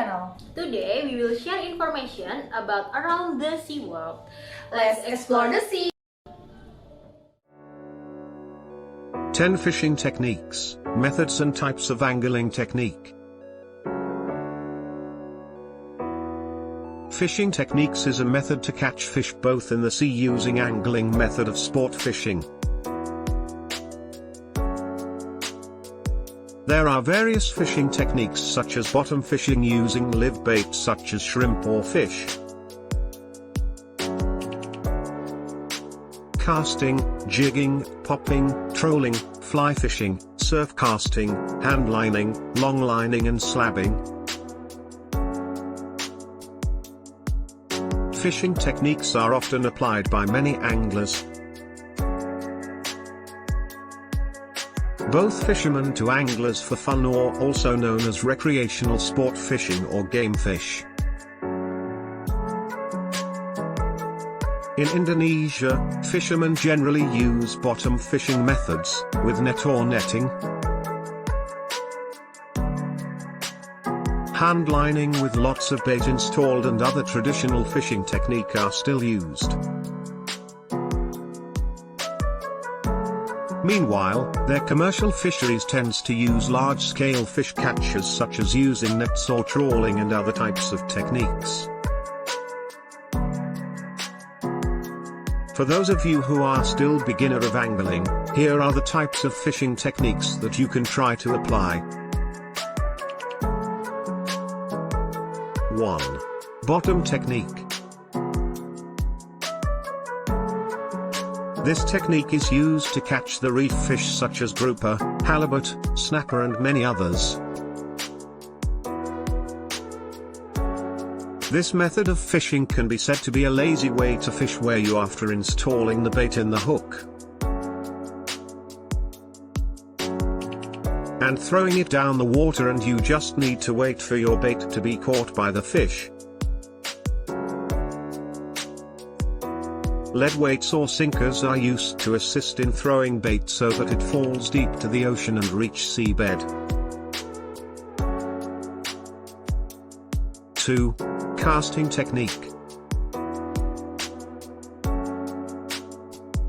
channel. Today we will share information about around the sea world. Let's explore the sea! 10 fishing techniques, methods and types of angling technique. Fishing techniques is a method to catch fish both in the sea using angling method of sport fishing. There are various fishing techniques such as bottom fishing using live bait such as shrimp or fish, casting, jigging, popping, trolling, fly fishing, surf casting, hand lining, long lining and slabbing. Fishing techniques are often applied by many anglers, both fishermen to anglers for fun, or also known as recreational sport fishing or game fish. In Indonesia, fishermen generally use bottom fishing methods, with net or netting, hand lining with lots of bait installed, and other traditional fishing technique are still used. Meanwhile, their commercial fisheries tends to use large-scale fish catches such as using nets or trawling and other types of techniques. For those of you who are still beginner of angling, here are the types of fishing techniques that you can try to apply. 1. Bottom technique. This technique is used to catch the reef fish such as grouper, halibut, snapper and many others. This method of fishing can be said to be a lazy way to fish where you after installing the bait in the hook and throwing it down the water, and you just need to wait for your bait to be caught by the fish. Lead weights or sinkers are used to assist in throwing bait so that it falls deep to the ocean and reach seabed. 2. Casting technique.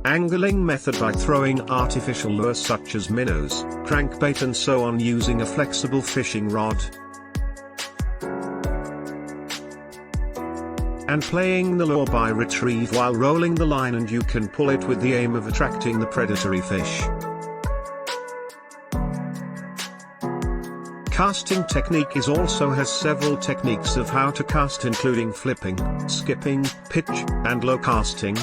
Angling method by throwing artificial lures such as minnows, crankbait and so on using a flexible fishing rod, and playing the lure by retrieve while rolling the line, and you can pull it with the aim of attracting the predatory fish. Casting technique also has several techniques of how to cast, including flipping, skipping, pitch, and low casting.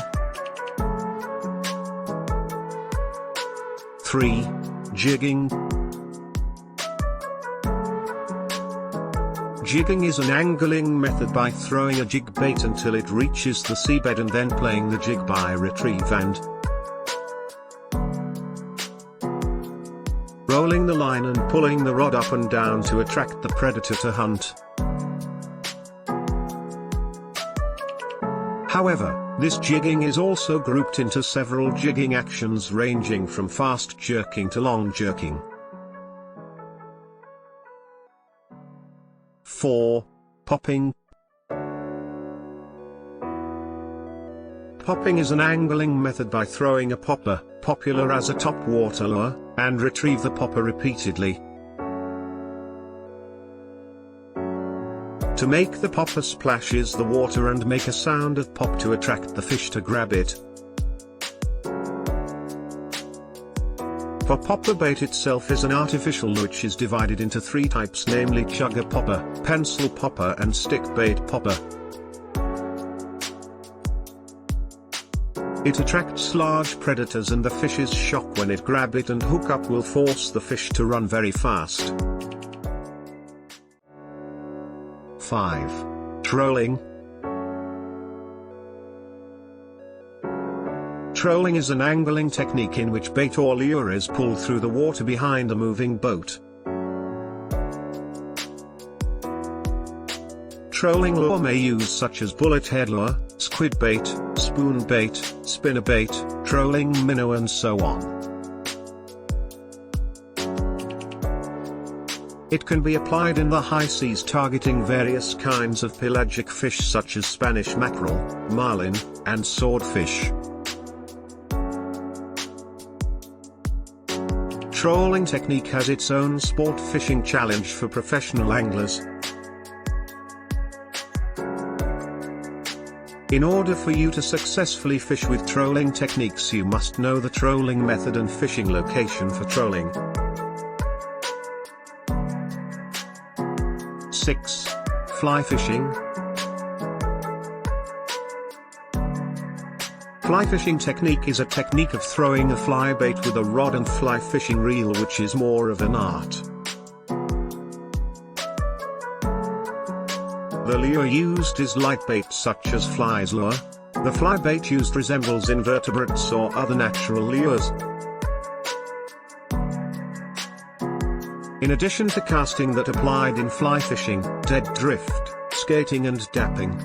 3. Jigging. Jigging is an angling method by throwing a jig bait until it reaches the seabed and then playing the jig by retrieve and rolling the line and pulling the rod up and down to attract the predator to hunt. However, this jigging is also grouped into several jigging actions ranging from fast jerking to long jerking. 4. Popping. Popping is an angling method by throwing a popper, popular as a topwater lure, and retrieve the popper repeatedly. To make the popper splashes the water and make a sound of pop to attract the fish to grab it. For popper bait itself is an artificial lure which is divided into 3 types, namely chugger popper, pencil popper and stick bait popper. It attracts large predators, and the fish's shock when it grab it and hook up will force the fish to run very fast. 5. Trolling. Trolling is an angling technique in which bait or lure is pulled through the water behind a moving boat. Trolling lure may use such as bullet head lure, squid bait, spoon bait, spinner bait, trolling minnow and so on. It can be applied in the high seas targeting various kinds of pelagic fish such as Spanish mackerel, marlin, and swordfish. Trolling technique has its own sport fishing challenge for professional anglers. In order for you to successfully fish with trolling techniques, you must know the trolling method and fishing location for trolling. 6. Fly fishing. Fly fishing technique is a technique of throwing a fly bait with a rod and fly fishing reel, which is more of an art. The lure used is light bait such as fly's lure. The fly bait used resembles invertebrates or other natural lures. In addition to casting that applied in fly fishing, dead drift, skating and dapping.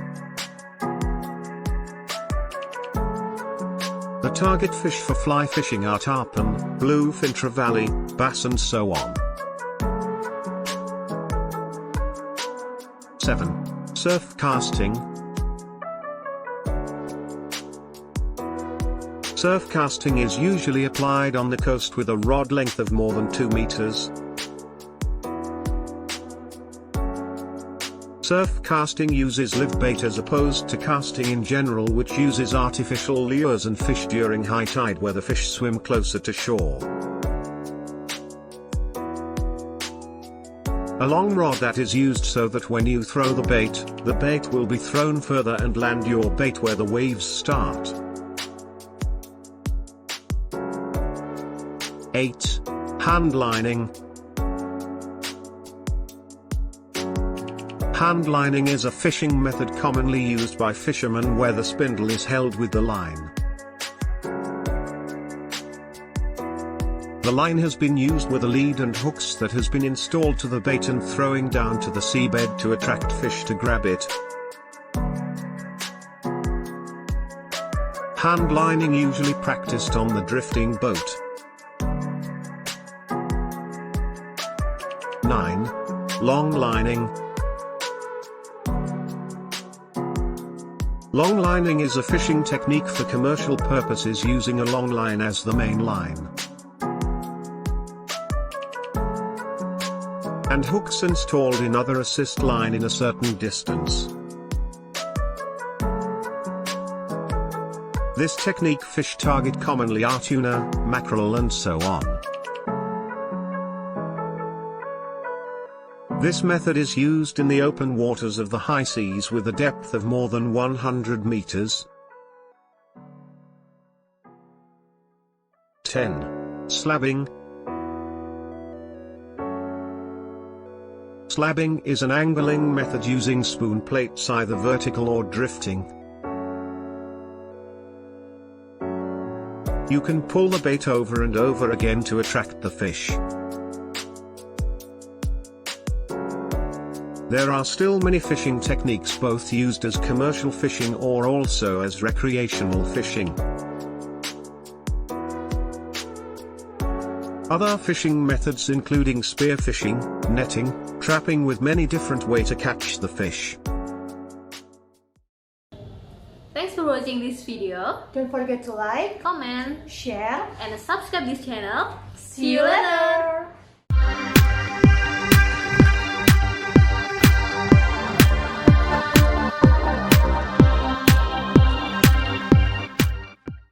The target fish for fly fishing are tarpon, bluefin trevally, bass and so on. 7. Surf casting. Surf casting is usually applied on the coast with a rod length of more than 2 meters. Surf casting uses live bait as opposed to casting in general, which uses artificial lures and fish during high tide where the fish swim closer to shore. A long rod that is used so that when you throw the bait will be thrown further and land your bait where the waves start. 8. Hand lining. Hand lining is a fishing method commonly used by fishermen where the spindle is held with the line. The line has been used with a lead and hooks that has been installed to the bait and throwing down to the seabed to attract fish to grab it. Hand lining usually practiced on the drifting boat. 9. Long lining. Long lining is a fishing technique for commercial purposes using a long line as the main line, and hooks installed in other assist line in a certain distance. This technique fish target commonly are tuna, mackerel and so on. This method is used in the open waters of the high seas with a depth of more than 100 meters. 10. Slabbing. Slabbing is an angling method using spoon plates either vertical or drifting. You can pull the bait over and over again to attract the fish. There are still many fishing techniques both used as commercial fishing or also as recreational fishing. Other fishing methods including spear fishing, netting, trapping with many different ways to catch the fish. Thanks for watching this video. Don't forget to like, Comment, share, and subscribe this channel. see you later!